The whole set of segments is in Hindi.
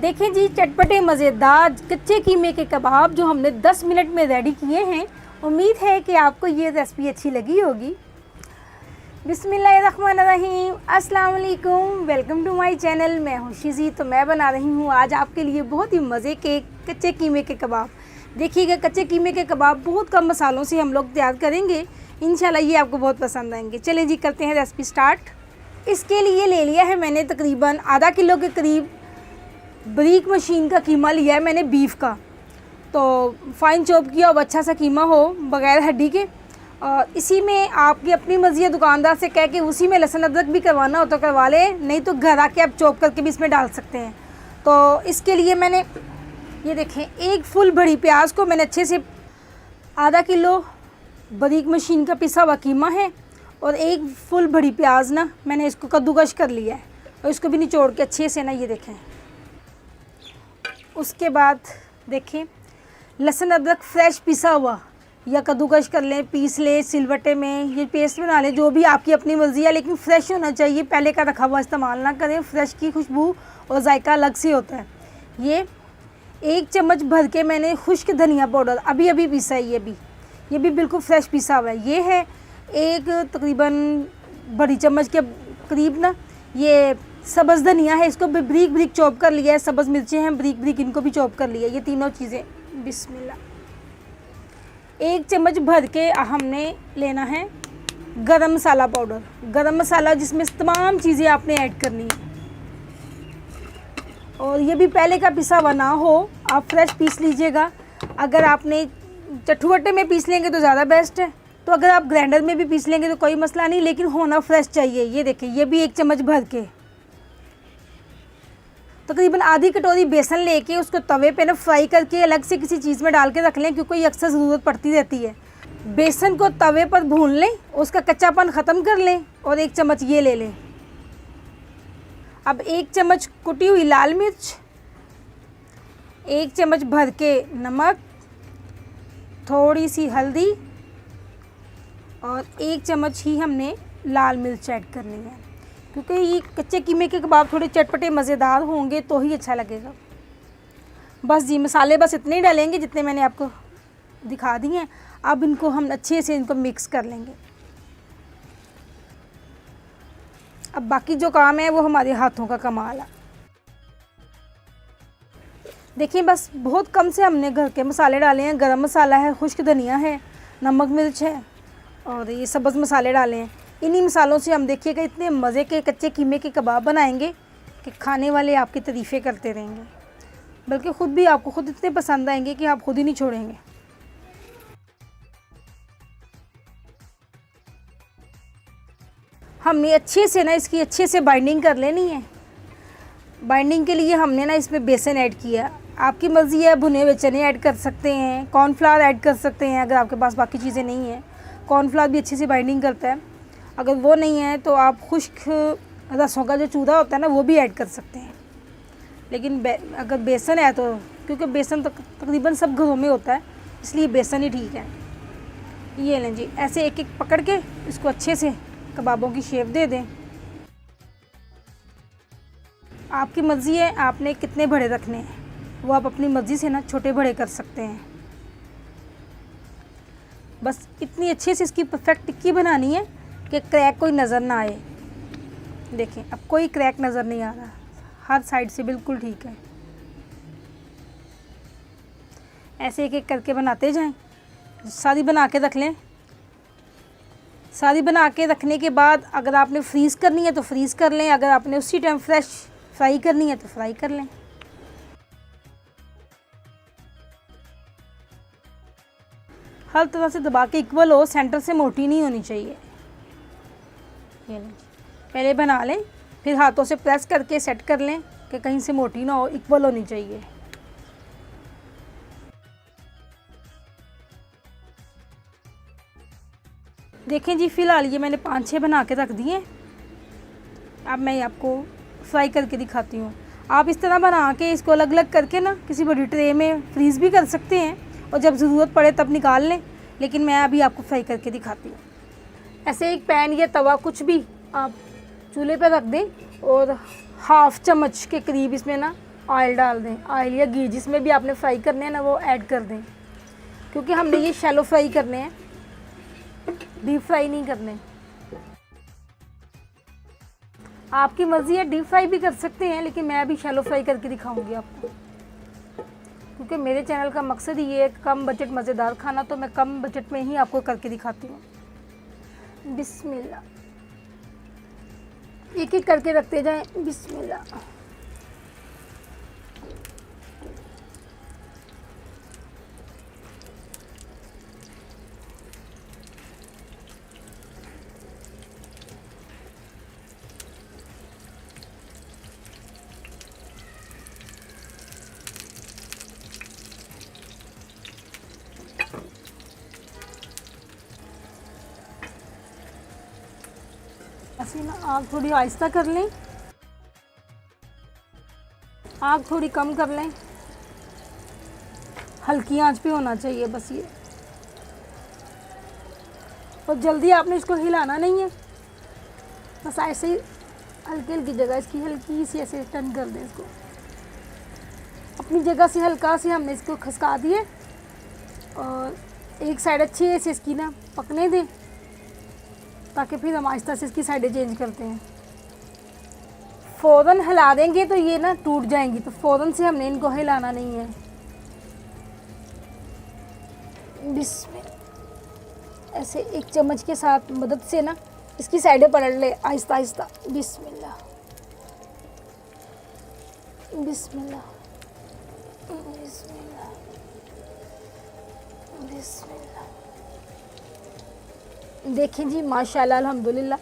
देखें जी, चटपटे मज़ेदार कच्चे कीमे के कबाब जो हमने 10 मिनट में रेडी किए हैं। उम्मीद है कि आपको ये रेसिपी अच्छी लगी होगी। बिस्मिल्लाहिर्रहमानिर्रहीम, अस्सलाम वालेकुम, वेलकम टू माय चैनल। मैं हूँ शिज़ी। तो मैं बना रही हूँ आज आपके लिए बहुत ही मज़े के कच्चे कीमे के कबाब। देखिएगा, कच्चे कीमे के कबाब बहुत कम मसालों से हम लोग तैयार करेंगे। इंशाल्लाह ये आपको बहुत पसंद आएंगे। चलें जी, करते हैं रेसिपी स्टार्ट। इसके लिए ले लिया है मैंने तकरीबन आधा किलो के करीब बारीक मशीन का कीमा लिया है मैंने बीफ का। तो फाइन चॉप किया और अच्छा सा कीमा हो बग़ैर हड्डी के। और इसी में आपकी अपनी मर्ज़ी है, दुकानदार से कह के उसी में लहसुन अदरक भी करवाना हो तो करवा लें, नहीं तो घर आके आप चॉप करके भी इसमें डाल सकते हैं। तो इसके लिए मैंने ये देखें, एक फुल बड़ी प्याज को मैंने अच्छे से, आधा किलो बारीक मशीन का पिसा हुआ कीमा है और एक फुल बड़ी प्याज ना मैंने इसको कद्दूकश कर लिया है और इसको भी निचोड़ के अच्छे से ना, ये देखें। उसके बाद देखें, लहसुन अदरक फ्रेश पिसा हुआ या कद्दूकश कर लें, पीस लें सिलवट्टे में, ये पेस्ट बना लें, जो भी आपकी अपनी मर्ज़ी है, लेकिन फ़्रेश होना चाहिए। पहले का रखा हुआ इस्तेमाल ना करें, फ़्रेश की खुशबू और जायका अलग से होता है। ये 1 चम्मच भर के मैंने खुश्क धनिया पाउडर अभी अभी पीसा है, ये भी बिल्कुल फ्रेश पिसा हुआ है। ये है एक तकरीबन बड़ी चम्मच के करीब ना, ये सब्ज़ धनिया है, इसको भी ब्रीक ब्रीक चॉप कर लिया है। सब्ज़ मिर्चें हैं ब्रीक ब्रीक, इनको भी चॉप कर लिया है। ये तीनों चीज़ें बिस्मिल्लाह। 1 चम्मच भर के हमने लेना है गरम मसाला पाउडर, गरम मसाला जिसमें तमाम चीज़ें आपने ऐड करनी है। और ये भी पहले का पिसा हुआ ना हो, आप फ्रेश पीस लीजिएगा। अगर आपने चटुवट्टे में पीस लेंगे तो ज़्यादा बेस्ट है, तो अगर आप ग्राइंडर में भी पीस लेंगे तो कोई मसला नहीं, लेकिन होना फ्रेश चाहिए। ये देखिए, ये भी 1 चम्मच भर के। तकरीबन आधी कटोरी बेसन लेके उसको तवे पे ना फ्राई करके अलग से किसी चीज़ में डाल के रख लें, क्योंकि अक्सर ज़रूरत पड़ती रहती है। बेसन को तवे पर भून लें, उसका कच्चापन ख़त्म कर लें और 1 चम्मच ये ले लें। अब 1 चम्मच कुटी हुई लाल मिर्च, 1 चम्मच भर के नमक, थोड़ी सी हल्दी और 1 चम्मच ही हमने लाल मिर्च ऐड करनी है, क्योंकि ये कच्चे कीमे के कबाब थोड़े चटपटे मज़ेदार होंगे तो ही अच्छा लगेगा। बस जी, मसाले बस इतने ही डालेंगे जितने मैंने आपको दिखा दिए हैं। अब इनको हम अच्छे से इनको मिक्स कर लेंगे। अब बाकी जो काम है वो हमारे हाथों का कमाल है। देखिए, बस बहुत कम से हमने घर के मसाले डाले हैं। गरम मसाला है, खुश्क धनिया है, नमक मिर्च है और ये सब्ज़ मसाले डाले हैं। इन्हीं मसालों से हम देखिएगा इतने मज़े के कच्चे कीमे के कबाब बनाएंगे कि खाने वाले आपकी तारीफ़ें करते रहेंगे, बल्कि ख़ुद भी आपको खुद इतने पसंद आएंगे कि आप खुद ही नहीं छोड़ेंगे। हमने अच्छे से ना इसकी अच्छे से बाइंडिंग कर लेनी है। बाइंडिंग के लिए हमने ना इसमें बेसन ऐड किया। आपकी मर्ज़ी है, भुने हुए चने ऐड कर सकते हैं, कॉर्नफ्लावर ऐड कर सकते हैं अगर आपके पास बाकी चीज़ें नहीं हैं। कॉर्नफ्लावर भी अच्छे से बाइंडिंग करता है। अगर वो नहीं है तो आप खुश्क रसों का जो चूरा होता है ना, वो भी ऐड कर सकते हैं। लेकिन अगर बेसन है तो, क्योंकि बेसन तकरीबन सब घरों में होता है, इसलिए बेसन ही ठीक है। ये लें जी, ऐसे एक एक पकड़ के इसको अच्छे से कबाबों की शेप दे दें। आपकी मर्ज़ी है आपने कितने बड़े रखने हैं, वो आप अपनी मर्ज़ी से ना छोटे बड़े कर सकते हैं। बस इतनी अच्छे से इसकी परफेक्ट टिक्की बनानी है कि क्रैक कोई नज़र ना आए। देखें, अब कोई क्रैक नज़र नहीं आ रहा, हर साइड से बिल्कुल ठीक है। ऐसे एक एक करके बनाते जाएं, सारी बना के रख लें। सारी बना के रखने के बाद अगर आपने फ्रीज़ करनी है तो फ्रीज़ कर लें, अगर आपने उसी टाइम फ्रेश फ्राई करनी है तो फ्राई कर लें। हर तरह से दबा के इक्वल हो, सेंटर से मोटी नहीं होनी चाहिए। ये लें, पहले बना लें, फिर हाथों से प्रेस करके सेट कर लें कि कहीं से मोटी ना हो, इक्वल होनी चाहिए। देखें जी, फ़िलहाल ये मैंने 5-6 बना के रख दिए। अब मैं आपको फ्राई करके दिखाती हूँ। आप इस तरह बना के इसको अलग अलग करके ना किसी बड़ी ट्रे में फ्रीज़ भी कर सकते हैं और जब ज़रूरत पड़े तब निकाल लें, लेकिन मैं अभी आपको फ्राई करके दिखाती हूँ। ऐसे एक पैन या तवा कुछ भी आप चूल्हे पर रख दें और हाफ़ चम्मच के करीब इसमें ना ऑयल डाल दें, ऑयल या घी जिसमें भी आपने फ्राई करने हैं ना वो ऐड कर दें, क्योंकि हमने ये शैलो फ्राई करने हैं, डीप फ्राई नहीं करने। आपकी मर्ज़ी है, डीप फ्राई भी कर सकते हैं, लेकिन मैं अभी शैलो फ्राई करके दिखाऊंगी आपको, क्योंकि मेरे चैनल का मकसद ही ये है कम बजट मज़ेदार खाना, तो मैं कम बजट में ही आपको करके दिखाती हूँ। बिस्मिल्लाह, एक एक करके रखते जाएं। बिस्मिल्लाह। ऐसे ना आग थोड़ी आहिस्ता कर लें, आग थोड़ी कम कर लें, हल्की आंच पे होना चाहिए बस ये। और जल्दी आपने इसको हिलाना नहीं है, बस ऐसे ही हल्की हल्की जगह इसकी हल्की सी ऐसे टर्न कर दें इसको। अपनी जगह से हल्का से हमने इसको खसका दिए और एक साइड अच्छे से इसकी ना पकने दें, ताकि फिर हम आहिस्ता से इसकी साइडें चेंज करते हैं। फ़ौरन हिला देंगे तो ये ना टूट जाएंगी, तो फ़ौरन से हमने इनको हिलाना नहीं है। बिस्मिल्लाह, ऐसे एक चम्मच के साथ मदद से ना इसकी साइडें पलट ले आहिस्ता आहिस्ता। बिस्मिल्लाह बिस्मिल्लाह बिस्मिल्लाह बिस्मिल्लाह। देखें जी माशाल्लाह अल्हम्दुलिल्लाह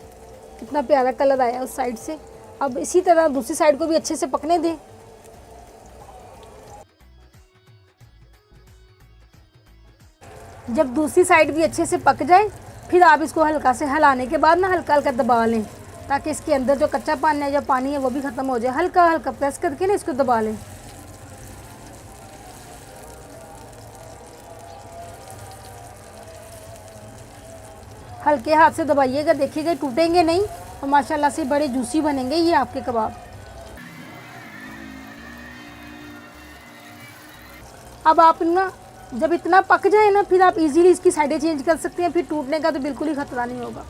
कितना प्यारा कलर आया उस साइड से। अब इसी तरह दूसरी साइड को भी अच्छे से पकने दें। जब दूसरी साइड भी अच्छे से पक जाए फिर आप इसको हल्का से हिलाने के बाद ना हल्का हल्का दबा लें, ताकि इसके अंदर जो कच्चा पानी है, जो पानी है वो भी ख़त्म हो जाए। हल्का हल्का प्रेस करके ना इसको दबा लें। हल्के हाथ से दबाइएगा, देखिएगा टूटेंगे नहीं और माशाल्लाह से बड़े जूसी बनेंगे ये आपके कबाब। अब आप ना जब इतना पक जाए ना फिर आप इजीली इसकी साइडें चेंज कर सकते हैं, फिर टूटने का तो बिल्कुल ही ख़तरा नहीं होगा।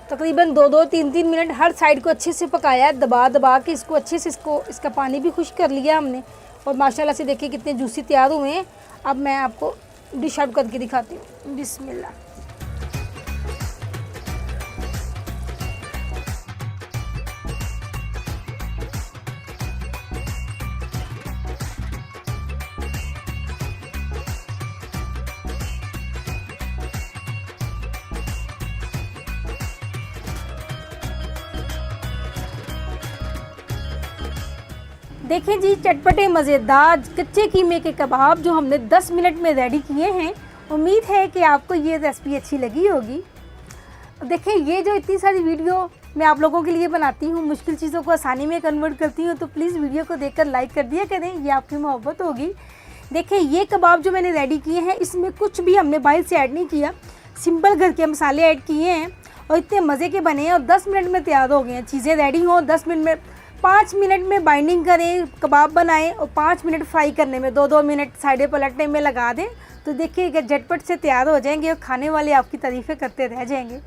तकरीबन 2-2, 3-3 मिनट हर साइड को अच्छे से पकाया है, दबा दबा के इसको अच्छे से इसका पानी भी खुश कर लिया हमने और माशाल्लाह से देखिए कितने जूसी तैयार हुए हैं। अब मैं आपको डिश आउट करके दिखाती हूँ। बिस्मिल्लाह। देखें जी चटपटे मज़ेदार कच्चे कीमे के कबाब जो हमने 10 मिनट में रेडी किए हैं। उम्मीद है कि आपको ये रेसिपी अच्छी लगी होगी। देखें ये जो इतनी सारी वीडियो मैं आप लोगों के लिए बनाती हूँ, मुश्किल चीज़ों को आसानी में कन्वर्ट करती हूँ, तो प्लीज़ वीडियो को देखकर लाइक कर दिया करें, ये आपकी मोहब्बत होगी। देखें ये कबाब जो मैंने रेडी किए हैं इसमें कुछ भी हमने बाहर से ऐड नहीं किया, सिंपल घर के मसाले ऐड किए हैं और इतने मज़े के बने हैं और 10 मिनट में तैयार हो गए हैं। चीज़ें रेडी हों 10 मिनट में, 5 मिनट में बाइंडिंग करें, कबाब बनाएं और 5 मिनट फ्राई करने में, 2-2 मिनट साइडें पलटने में लगा दें, तो देखिएगा झटपट से तैयार हो जाएंगे और खाने वाले आपकी तारीफ़ें करते रह जाएंगे।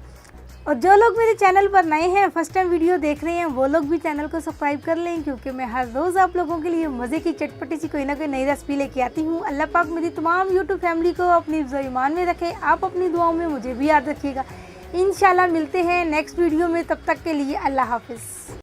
और जो लोग मेरे चैनल पर नए हैं, फर्स्ट टाइम वीडियो देख रहे हैं, वो लोग भी चैनल को सब्सक्राइब कर लें, क्योंकि मैं हर रोज़ आप लोगों के लिए मज़े की चटपटी सी कोई ना कोई नई रेसिपी लेके आती हूँ। अल्लाह पाक मेरी तमाम यूट्यूब फैमिली को अपनी हिफ्ज़ ईमान में रखे। आप अपनी दुआओं में मुझे भी याद रखिएगा। इंशाल्लाह मिलते हैं नेक्स्ट वीडियो में, तब तक के लिए अल्लाह हाफ़िज़।